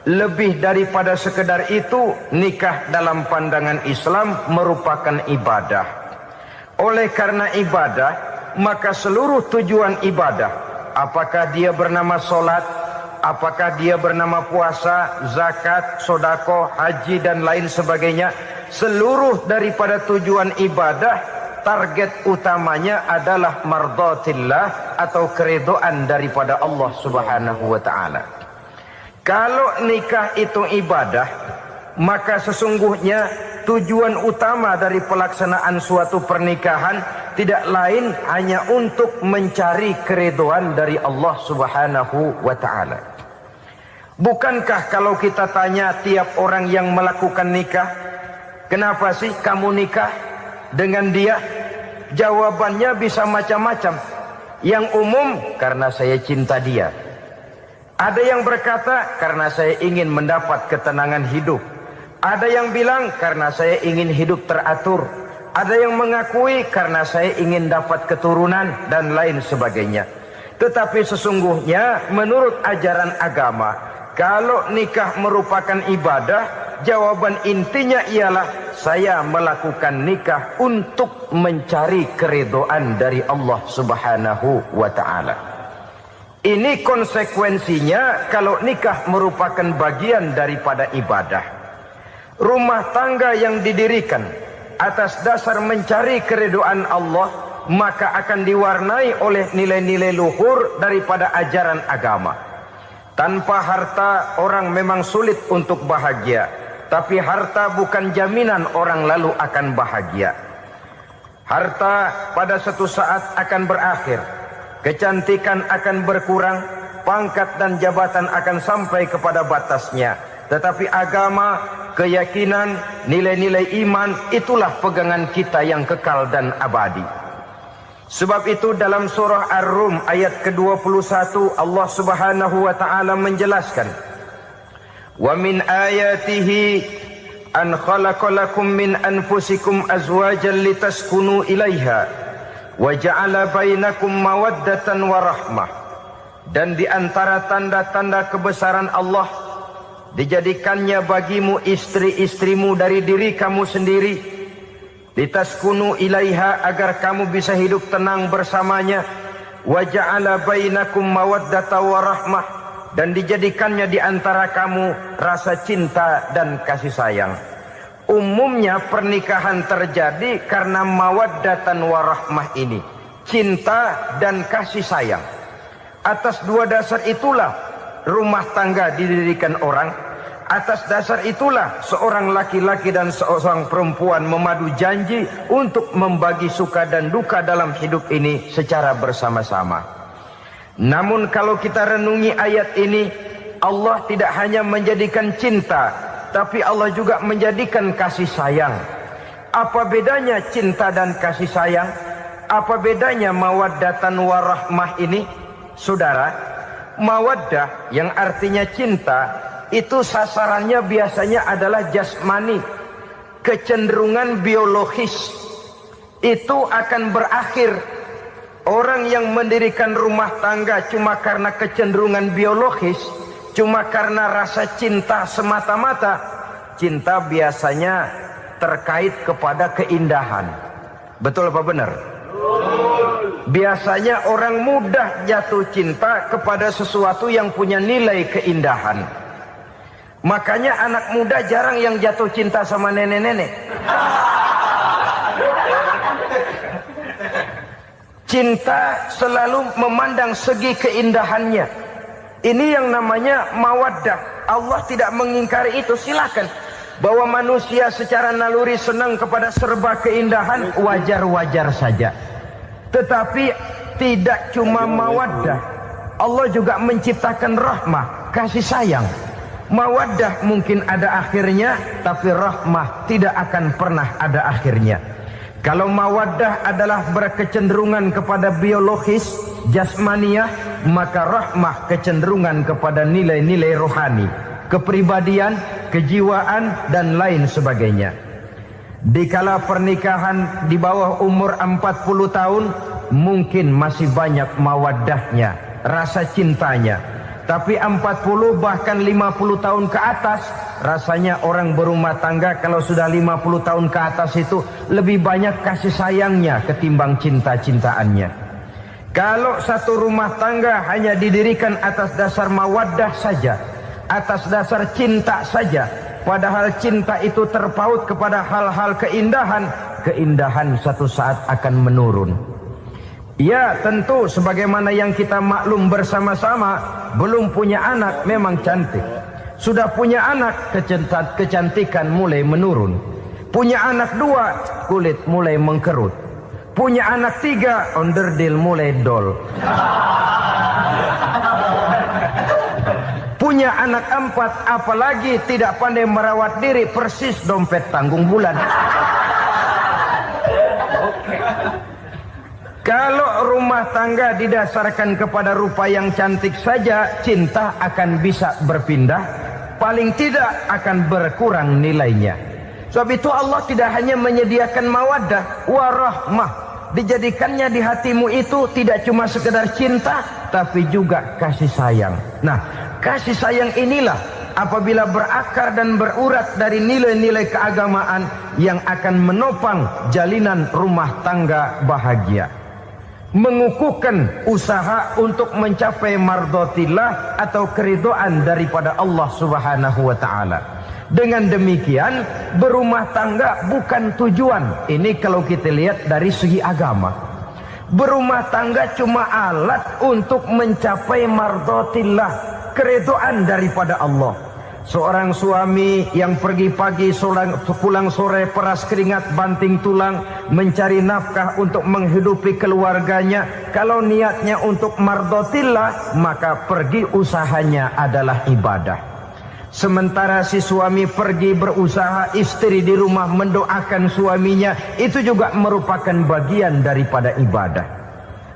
A: Lebih daripada sekedar itu, nikah dalam pandangan Islam merupakan ibadah. Oleh karena ibadah, maka seluruh tujuan ibadah, apakah dia bernama solat, apakah dia bernama puasa, zakat, sodako, haji dan lain sebagainya, seluruh daripada tujuan ibadah, target utamanya adalah mardhatillah atau keridhaan daripada Allah Subhanahu wa taala. Kalau nikah itu ibadah, maka sesungguhnya tujuan utama dari pelaksanaan suatu pernikahan tidak lain hanya untuk mencari keridhaan dari Allah Subhanahu wa taala. Bukankah kalau kita tanya tiap orang yang melakukan nikah, kenapa sih kamu nikah dengan dia? Jawabannya bisa macam-macam. Yang umum, karena saya cinta dia. Ada yang berkata, karena saya ingin mendapat ketenangan hidup. Ada yang bilang, karena saya ingin hidup teratur. Ada yang mengakui, karena saya ingin dapat keturunan dan lain sebagainya. Tetapi sesungguhnya menurut ajaran agama, kalau nikah merupakan ibadah, jawaban intinya ialah saya melakukan nikah untuk mencari keridhaan dari Allah Subhanahu wa taala. Ini konsekuensinya kalau nikah merupakan bagian daripada ibadah. Rumah tangga yang didirikan atas dasar mencari keridhaan Allah, maka akan diwarnai oleh nilai-nilai luhur daripada ajaran agama. Tanpa harta orang memang sulit untuk bahagia, tapi harta bukan jaminan orang lalu akan bahagia. Harta pada suatu saat akan berakhir, kecantikan akan berkurang, pangkat dan jabatan akan sampai kepada batasnya. Tetapi agama, keyakinan, nilai-nilai iman, itulah pegangan kita yang kekal dan abadi. Sebab itu dalam surah Ar-Rum ayat ke-21 Allah Subhanahu wa taala menjelaskan, "Wa min ayatihi an khalaqalakum min anfusikum azwajan litaskunu ilaiha wa ja'ala bainakum mawaddatan wa rahmah." Dan di antara tanda-tanda kebesaran Allah, dijadikannya bagimu istri-istrimu dari diri kamu sendiri, litaskunu ilaiha, agar kamu bisa hidup tenang bersamanya, wa ja'ala bainakum mawaddata wa rahmah, dan dijadikannya di antara kamu rasa cinta dan kasih sayang. Umumnya pernikahan terjadi karena mawaddatan warahmah ini, cinta dan kasih sayang. Atas dua dasar itulah rumah tangga didirikan orang. Atas dasar itulah seorang laki-laki dan seorang perempuan memadu janji untuk membagi suka dan duka dalam hidup ini secara bersama-sama. Namun kalau kita renungi ayat ini, Allah tidak hanya menjadikan cinta, tapi Allah juga menjadikan kasih sayang. Apa bedanya cinta dan kasih sayang? Apa bedanya mawaddatan warahmah ini? Saudara, mawaddah yang artinya cinta, itu sasarannya biasanya adalah jasmani, kecenderungan biologis. Itu akan berakhir. Orang yang mendirikan rumah tangga cuma karena kecenderungan biologis, cuma karena rasa cinta semata-mata, cinta biasanya terkait kepada keindahan. Betul apa benar? Biasanya orang mudah jatuh cinta kepada sesuatu yang punya nilai keindahan. Makanya anak muda jarang yang jatuh cinta sama nenek-nenek. Cinta selalu memandang segi keindahannya. Ini yang namanya mawaddah. Allah tidak mengingkari itu, silakan. Bahwa manusia secara naluri senang kepada serba keindahan, wajar-wajar saja. Tetapi tidak cuma mawaddah, Allah juga menciptakan rahmah, kasih sayang. Mawaddah mungkin ada akhirnya, tapi rahmah tidak akan pernah ada akhirnya. Kalau mawaddah adalah berkecenderungan kepada biologis, jasmaniah, maka rahmah kecenderungan kepada nilai-nilai rohani, kepribadian, kejiwaan, dan lain sebagainya. Dikala pernikahan di bawah umur 40 tahun, mungkin masih banyak mawaddahnya, rasa cintanya. Tapi 40 bahkan 50 tahun ke atas, rasanya orang berumah tangga kalau sudah 50 tahun ke atas itu lebih banyak kasih sayangnya ketimbang cinta-cintaannya. Kalau satu rumah tangga hanya didirikan atas dasar mawaddah saja, atas dasar cinta saja, padahal cinta itu terpaut kepada hal-hal keindahan, keindahan satu saat akan menurun. Ya tentu sebagaimana yang kita maklum bersama-sama, belum punya anak memang cantik. Sudah punya anak, kecantikan mulai menurun. Punya anak 2, kulit mulai mengkerut. Punya anak 3, onderdil mulai dol. Punya anak 4, apalagi tidak pandai merawat diri, persis dompet tanggung bulan. Kalau rumah tangga didasarkan kepada rupa yang cantik saja, cinta akan bisa berpindah, paling tidak akan berkurang nilainya. Sebab itu Allah tidak hanya menyediakan mawaddah, warahmah, dijadikannya di hatimu itu tidak cuma sekedar cinta, tapi juga kasih sayang. Nah, kasih sayang inilah apabila berakar dan berurat dari nilai-nilai keagamaan yang akan menopang jalinan rumah tangga bahagia. Mengukuhkan usaha untuk mencapai mardhatillah atau keridhaan daripada Allah Subhanahu wa taala. Dengan demikian berumah tangga bukan tujuan. Ini kalau kita lihat dari segi agama. Berumah tangga cuma alat untuk mencapai mardhatillah, keridhaan daripada Allah. Seorang suami yang pergi pagi pulang sore peras keringat banting tulang mencari nafkah untuk menghidupi keluarganya, kalau niatnya untuk mardhatillah maka pergi usahanya adalah ibadah. Sementara si suami pergi berusaha, istri di rumah mendoakan suaminya, itu juga merupakan bagian daripada ibadah.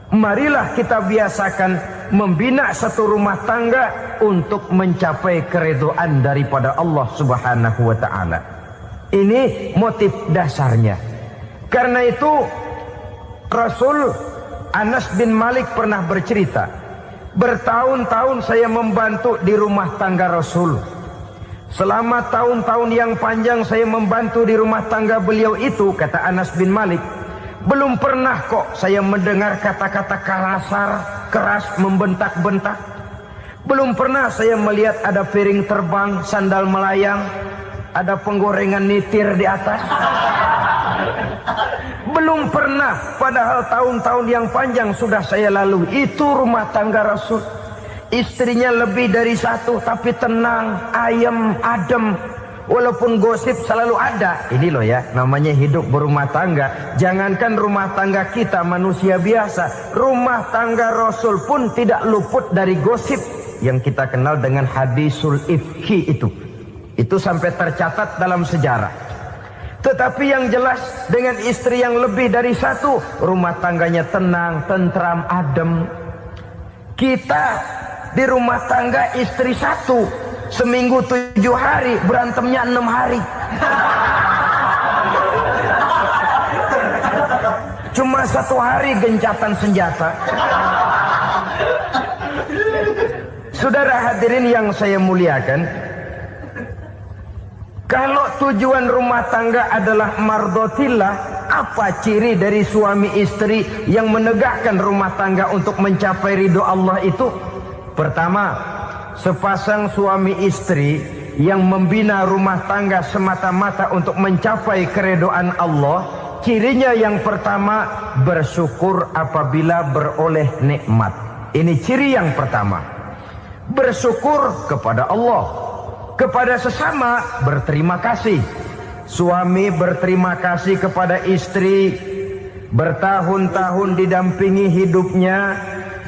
A: Marilah kita biasakan membina satu rumah tangga untuk mencapai keridhaan daripada Allah Subhanahu wa taala. Ini motif dasarnya. Karena itu Rasul Anas bin Malik pernah bercerita, bertahun-tahun saya membantu di rumah tangga Rasul. Selama tahun-tahun yang panjang saya membantu di rumah tangga beliau itu, kata Anas bin Malik, belum pernah kok saya mendengar kata-kata kasar, keras, membentak-bentak. Belum pernah saya melihat ada piring terbang, sandal melayang, ada penggorengan nitir di atas. Belum pernah, padahal tahun-tahun yang panjang sudah saya lalui. Itu rumah tangga Rasul. Istrinya lebih dari satu, tapi tenang, ayem, adem. Walaupun gosip selalu ada. Ini loh ya, namanya hidup berumah tangga. Jangankan rumah tangga kita manusia biasa, rumah tangga Rasul pun tidak luput dari gosip yang kita kenal dengan hadisul ifki itu. Itu sampai tercatat dalam sejarah. Tetapi yang jelas, dengan istri yang lebih dari satu, rumah tangganya tenang, tentram, adem. Kita di rumah tangga istri satu, seminggu 7 hari, berantemnya 6 hari. Cuma 1 hari gencatan senjata. Saudara hadirin yang saya muliakan, kalau tujuan rumah tangga adalah mardotillah, apa ciri dari suami istri yang menegakkan rumah tangga untuk mencapai ridho Allah itu? Pertama, sepasang suami istri yang membina rumah tangga semata-mata untuk mencapai keridhaan Allah, cirinya yang pertama, bersyukur apabila beroleh nikmat. Ini ciri yang pertama. Bersyukur kepada Allah, kepada sesama berterima kasih. Suami berterima kasih kepada istri, bertahun-tahun didampingi hidupnya,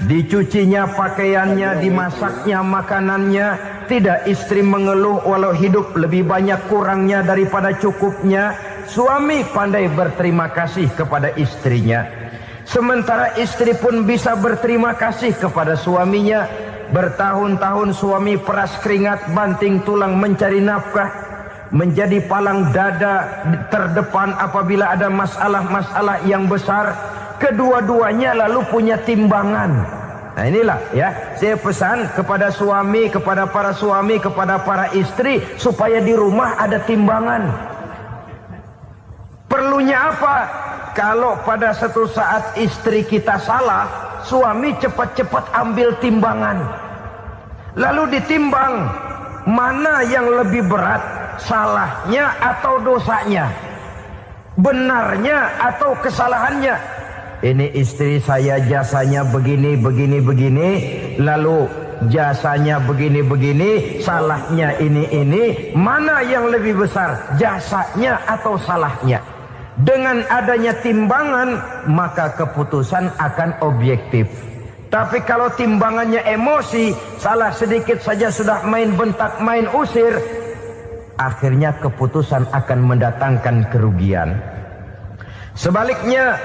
A: dicucinya pakaiannya, dimasaknya makanannya. Tidak istri mengeluh walau hidup lebih banyak kurangnya daripada cukupnya. Suami pandai berterima kasih kepada istrinya. Sementara istri pun bisa berterima kasih kepada suaminya. Bertahun-tahun suami peras keringat, banting tulang mencari nafkah, menjadi palang dada terdepan apabila ada masalah-masalah yang besar. Kedua-duanya lalu punya timbangan. Nah inilah ya, saya pesan kepada suami, kepada para suami, kepada para istri, supaya di rumah ada timbangan. Perlunya apa? Kalau pada satu saat istri kita salah, suami cepat-cepat ambil timbangan, lalu ditimbang mana yang lebih berat, salahnya atau dosanya, benarnya atau kesalahannya. Ini istri saya jasanya begini, lalu jasanya begini, salahnya ini. Mana yang lebih besar, jasanya atau salahnya? Dengan adanya timbangan, maka keputusan akan objektif. Tapi kalau timbangannya emosi, salah sedikit saja sudah main bentak, main usir, akhirnya keputusan akan mendatangkan kerugian. Sebaliknya,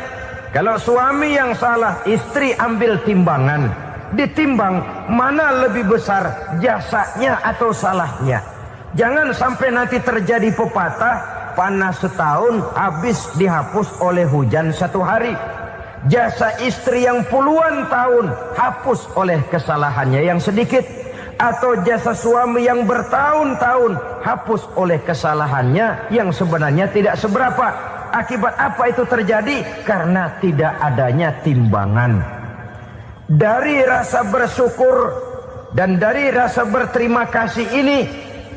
A: kalau suami yang salah, istri ambil timbangan, ditimbang mana lebih besar, jasanya atau salahnya. Jangan sampai nanti terjadi pepatah, panas setahun habis dihapus oleh hujan 1 hari. Jasa istri yang puluhan tahun hapus oleh kesalahannya yang sedikit, atau jasa suami yang bertahun-tahun hapus oleh kesalahannya yang sebenarnya tidak seberapa. Akibat apa itu terjadi? Karena tidak adanya timbangan. Dari rasa bersyukur dan dari rasa berterima kasih ini,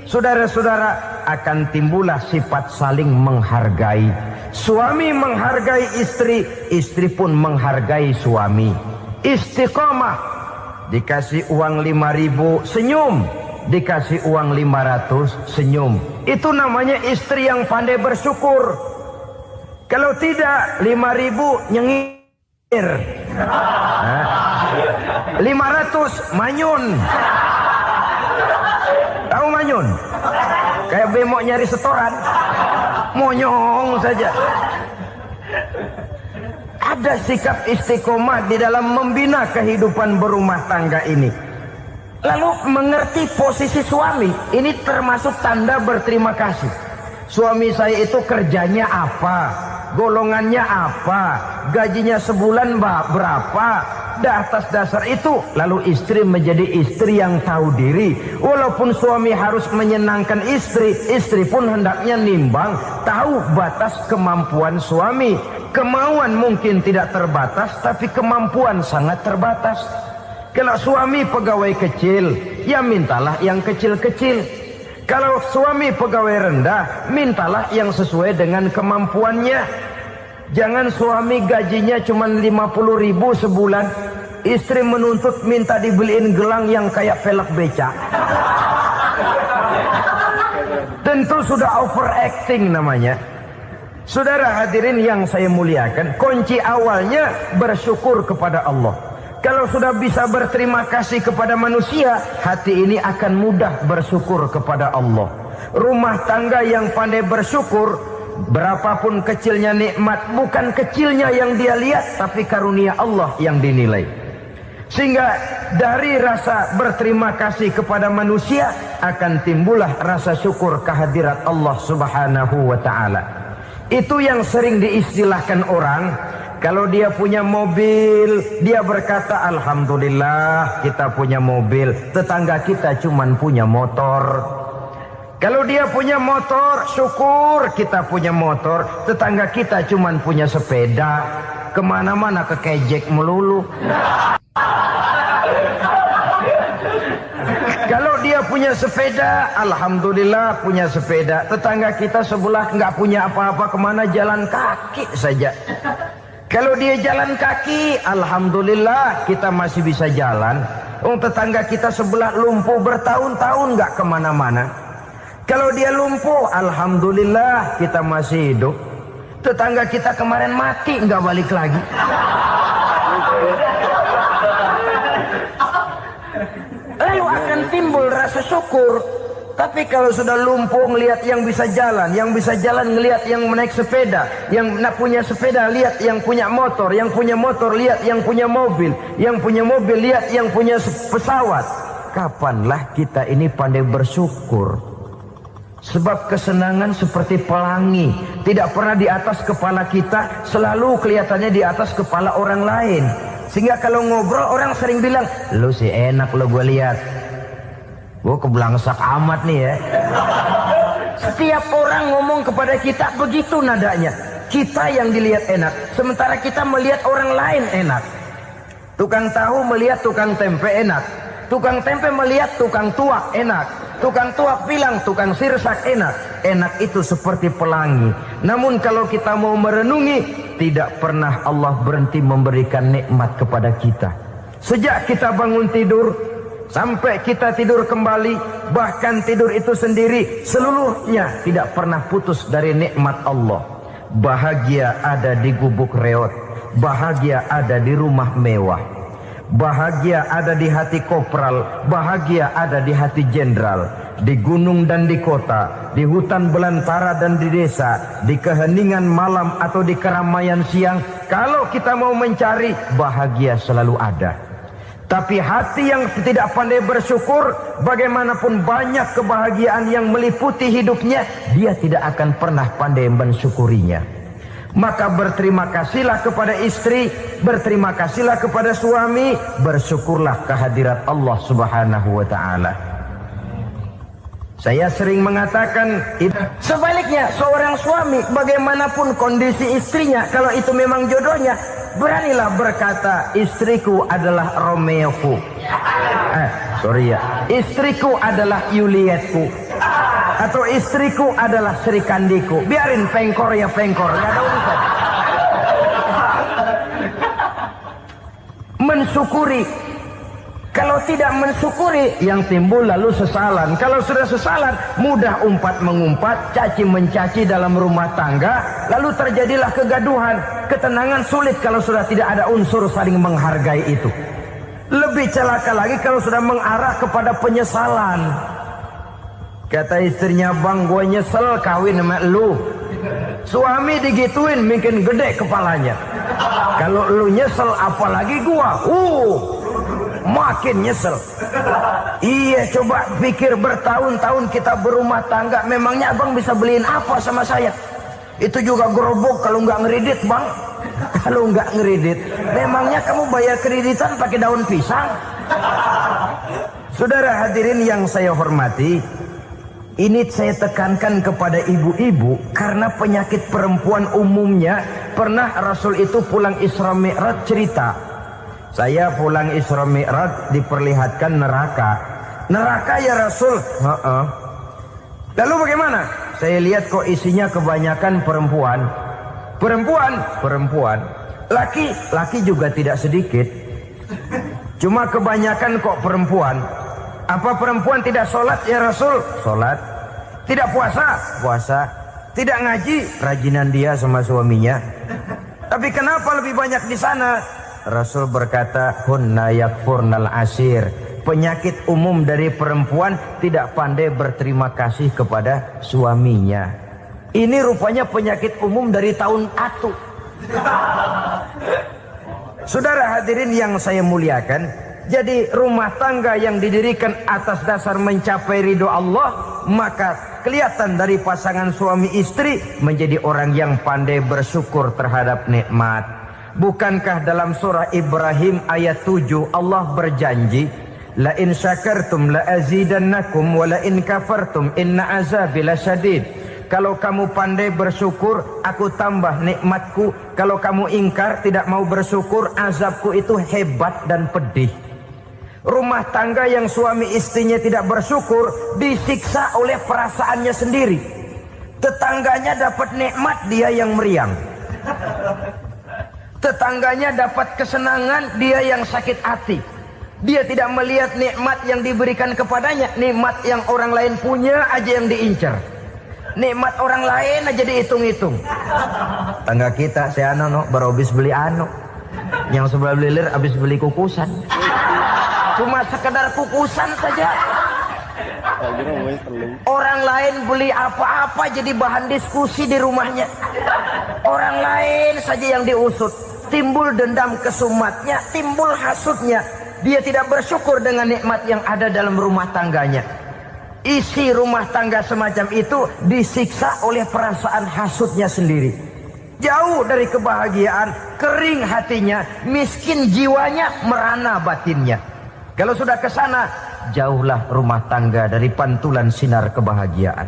A: saudara-saudara, akan timbullah sifat saling menghargai. Suami menghargai istri, istri pun menghargai suami. Istiqomah, dikasih uang 5.000 senyum, dikasih uang 500 senyum. Itu namanya istri yang pandai bersyukur. Kalau tidak, 5.000 nyengir, 500 manyun. Tahu manyun? Kayak bemok nyari setoran, monyong saja. Ada sikap istiqomah di dalam membina kehidupan berumah tangga ini. Lalu mengerti posisi suami, ini termasuk tanda berterima kasih. Suami saya itu kerjanya apa, golongannya apa, gajinya sebulan berapa. Atas dasar itu, lalu istri menjadi istri yang tahu diri. Walaupun suami harus menyenangkan istri, istri pun hendaknya nimbang, tahu batas kemampuan suami. Kemauan mungkin tidak terbatas, tapi kemampuan sangat terbatas. Kalau suami pegawai kecil, ya mintalah yang kecil-kecil. Kalau suami pegawai rendah, mintalah yang sesuai dengan kemampuannya. Jangan suami gajinya cuma 50.000 sebulan, istri menuntut minta dibeliin gelang yang kayak velg beca. Tentu sudah overacting namanya. Saudara hadirin yang saya muliakan, kunci awalnya bersyukur kepada Allah. Kalau sudah bisa berterima kasih kepada manusia, hati ini akan mudah bersyukur kepada Allah. Rumah tangga yang pandai bersyukur, berapapun kecilnya nikmat, bukan kecilnya yang dia lihat, tapi karunia Allah yang dinilai. Sehingga dari rasa berterima kasih kepada manusia akan timbullah rasa syukur kehadirat Allah Subhanahu wa ta'ala. Itu yang sering diistilahkan orang. Kalau dia punya mobil, dia berkata alhamdulillah kita punya mobil, tetangga kita cuman punya motor. Kalau dia punya motor, syukur kita punya motor, tetangga kita cuman punya sepeda, kemana-mana kekejek melulu. Kalau dia punya sepeda, alhamdulillah punya sepeda, tetangga kita sebelah nggak punya apa-apa, kemana jalan kaki saja. Kalau dia jalan kaki, alhamdulillah kita masih bisa jalan. Tetangga kita sebelah lumpuh bertahun-tahun nggak kemana-mana. Kalau dia lumpuh, alhamdulillah kita masih hidup. Tetangga kita kemarin mati nggak balik lagi. Lalu akan timbul rasa syukur. Tapi kalau sudah lumpuh ngelihat yang bisa jalan ngelihat yang menaik sepeda, yang punya sepeda lihat yang punya motor lihat yang punya mobil lihat yang punya pesawat. Kapanlah kita ini pandai bersyukur? Sebab kesenangan seperti pelangi, tidak pernah di atas kepala kita, selalu kelihatannya di atas kepala orang lain. Sehingga kalau ngobrol orang sering bilang, lu sih enak lo gue lihat. Gue kebelangsak amat nih ya. Setiap orang ngomong kepada kita begitu nadanya. Kita yang dilihat enak, sementara kita melihat orang lain enak. Tukang tahu melihat tukang tempe enak, tukang tempe melihat tukang tuak enak, tukang tuak bilang tukang sirsak enak. Enak itu seperti pelangi. Namun kalau kita mau merenungi, tidak pernah Allah berhenti memberikan nikmat kepada kita. Sejak kita bangun tidur sampai kita tidur kembali, bahkan tidur itu sendiri, seluruhnya tidak pernah putus dari nikmat Allah. Bahagia ada di gubuk reot, bahagia ada di rumah mewah, bahagia ada di hati kopral, bahagia ada di hati jenderal, di gunung dan di kota, di hutan belantara dan di desa, di keheningan malam atau di keramaian siang. Kalau kita mau mencari, bahagia selalu ada. Tapi hati yang tidak pandai bersyukur, bagaimanapun banyak kebahagiaan yang meliputi hidupnya, dia tidak akan pernah pandai mensyukurinya. Maka berterima kasihlah kepada istri, berterima kasihlah kepada suami, bersyukurlah kehadirat Allah Subhanahu wa ta'ala. Saya sering mengatakan, sebaliknya seorang suami bagaimanapun kondisi istrinya, kalau itu memang jodohnya, beranilah berkata, istriku adalah Romeoku, istriku adalah Julietku, atau istriku adalah Sri Kandiku. Biarin pengkor ya pengkor, gak ada urusan. Mensyukuri. Kalau tidak mensyukuri, yang timbul lalu sesalan. Kalau sudah sesalan, mudah umpat mengumpat, caci mencaci dalam rumah tangga, lalu terjadilah kegaduhan. Ketenangan sulit kalau sudah tidak ada unsur saling menghargai itu. Lebih celaka lagi kalau sudah mengarah kepada penyesalan. Kata istrinya, bang gue nyesel kawin sama lu. Suami digituin mungkin gede kepalanya. Kalau lu nyesel apalagi gua, makin nyesel. Iya, coba pikir bertahun-tahun kita berumah tangga, memangnya abang bisa beliin apa sama saya? Itu juga gerobok kalau nggak ngeridit bang. Kalau nggak ngeridit, memangnya kamu bayar kreditan pakai daun pisang? Saudara hadirin yang saya hormati, ini saya tekankan kepada ibu-ibu karena penyakit perempuan umumnya. Pernah Rasul itu pulang Isra Mi'raj cerita, Saya pulang Isra Mi'raj diperlihatkan neraka. Neraka ya Rasul? Lalu bagaimana? Saya lihat kok isinya kebanyakan perempuan. Perempuan. Laki juga tidak sedikit. Cuma kebanyakan kok perempuan. Apa perempuan tidak sholat ya Rasul? Sholat. Tidak puasa? Puasa. Tidak ngaji? Rajinan dia sama suaminya. Tapi kenapa lebih banyak di sana? Rasul berkata, hunna yakfurnal asir. Penyakit umum dari perempuan tidak pandai berterima kasih kepada suaminya. Ini rupanya penyakit umum dari tahun atu. Saudara hadirin yang saya muliakan, jadi rumah tangga yang didirikan atas dasar mencapai ridho Allah, maka kelihatan dari pasangan suami istri menjadi orang yang pandai bersyukur terhadap nikmat. Bukankah dalam surah Ibrahim ayat 7 Allah berjanji, la in syakartum la azidannakum wa la in kafartum inna azabi lasyadid. Kalau kamu pandai bersyukur, aku tambah nikmatku. Kalau kamu ingkar, tidak mau bersyukur, azabku itu hebat dan pedih. Rumah tangga yang suami istrinya tidak bersyukur disiksa oleh perasaannya sendiri. Tetangganya dapat nikmat, dia yang meriang. Tetangganya dapat kesenangan, dia yang sakit hati. Dia tidak melihat nikmat yang diberikan kepadanya. Nikmat yang orang lain punya aja yang diincar. Nikmat orang lain aja dihitung-hitung. Tangga kita, saya baru habis beli yang sebelah belilir habis beli kukusan. Cuma sekedar kukusan saja. Orang lain beli apa-apa jadi bahan diskusi di rumahnya. Orang lain saja yang diusut. Timbul dendam kesumatnya, timbul hasutnya. Dia tidak bersyukur dengan nikmat yang ada dalam rumah tangganya. Isi rumah tangga semacam itu disiksa oleh perasaan hasutnya sendiri. Jauh dari kebahagiaan, kering hatinya, miskin jiwanya, merana batinnya. Kalau sudah ke sana, jauhlah rumah tangga dari pantulan sinar kebahagiaan.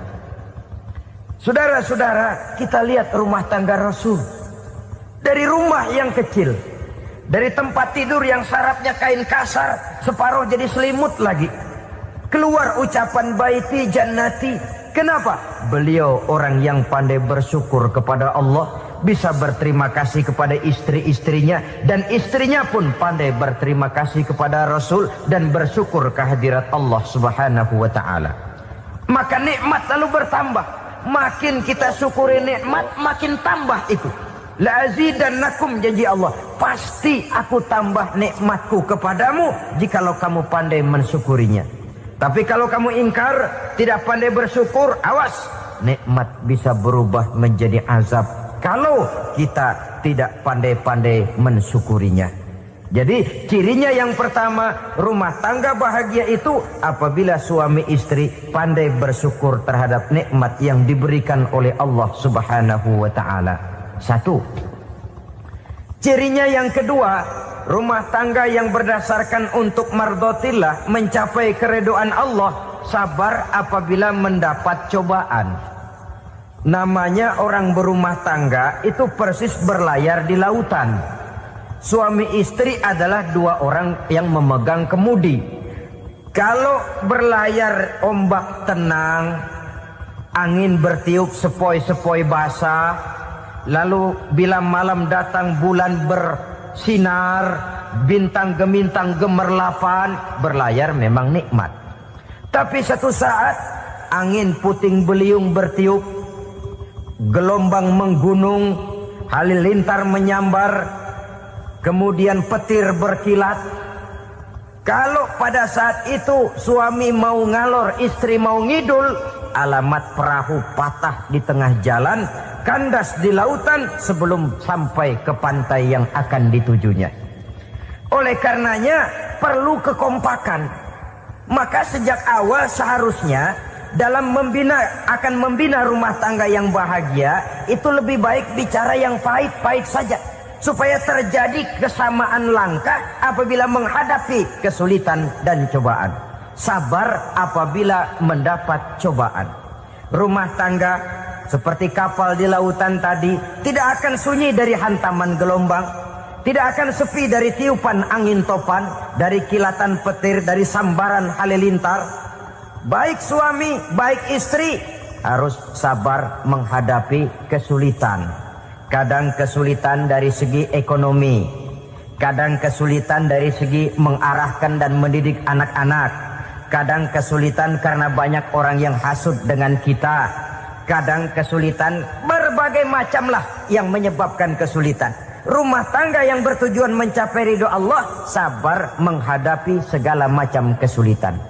A: Saudara-saudara, kita lihat rumah tangga Rasul. Dari rumah yang kecil, dari tempat tidur yang syaratnya kain kasar, separuh jadi selimut lagi. Keluar ucapan baiti jannati. Kenapa? Beliau orang yang pandai bersyukur kepada Allah, bisa berterima kasih kepada istri-istrinya, dan istrinya pun pandai berterima kasih kepada Rasul dan bersyukur kehadirat Allah Subhanahu wa taala. Maka nikmat lalu bertambah. Makin kita syukuri nikmat, makin tambah itu. La azidannakum, janji Allah, pasti aku tambah nikmatku kepadamu jikalau kamu pandai mensyukurinya. Tapi kalau kamu ingkar, tidak pandai bersyukur, awas, nikmat bisa berubah menjadi azab kalau kita tidak pandai-pandai mensyukurinya. Jadi cirinya yang pertama, rumah tangga bahagia itu apabila suami istri pandai bersyukur terhadap nikmat yang diberikan oleh Allah Subhanahu wa taala. Satu. Cirinya yang kedua, rumah tangga yang berdasarkan untuk mardotillah, mencapai keredoan Allah, sabar apabila mendapat cobaan. Namanya orang berumah tangga itu persis berlayar di lautan. Suami istri adalah dua orang yang memegang kemudi. Kalau berlayar ombak tenang, angin bertiup sepoi-sepoi basah, lalu bila malam datang bulan bersinar, bintang gemintang gemerlapan, berlayar memang nikmat. Tapi satu saat angin puting beliung bertiup, gelombang menggunung, halilintar menyambar, kemudian petir berkilat. Kalau pada saat itu suami mau ngalor, istri mau ngidul, alamat perahu patah di tengah jalan, kandas di lautan sebelum sampai ke pantai yang akan ditujunya. Oleh karenanya perlu kekompakan. Maka sejak awal seharusnya dalam akan membina rumah tangga yang bahagia, itu lebih baik bicara yang pahit-pahit saja, supaya terjadi kesamaan langkah apabila menghadapi kesulitan dan cobaan. Sabar apabila mendapat cobaan. Rumah tangga seperti kapal di lautan tadi tidak akan sunyi dari hantaman gelombang. Tidak akan sepi dari tiupan angin topan, dari kilatan petir, dari sambaran halilintar. Baik suami, baik istri harus sabar menghadapi kesulitan. Kadang kesulitan dari segi ekonomi, kadang kesulitan dari segi mengarahkan dan mendidik anak-anak, kadang kesulitan karena banyak orang yang hasut dengan kita, kadang kesulitan berbagai macam lah yang menyebabkan kesulitan. Rumah tangga yang bertujuan mencapai ridho Allah sabar menghadapi segala macam kesulitan.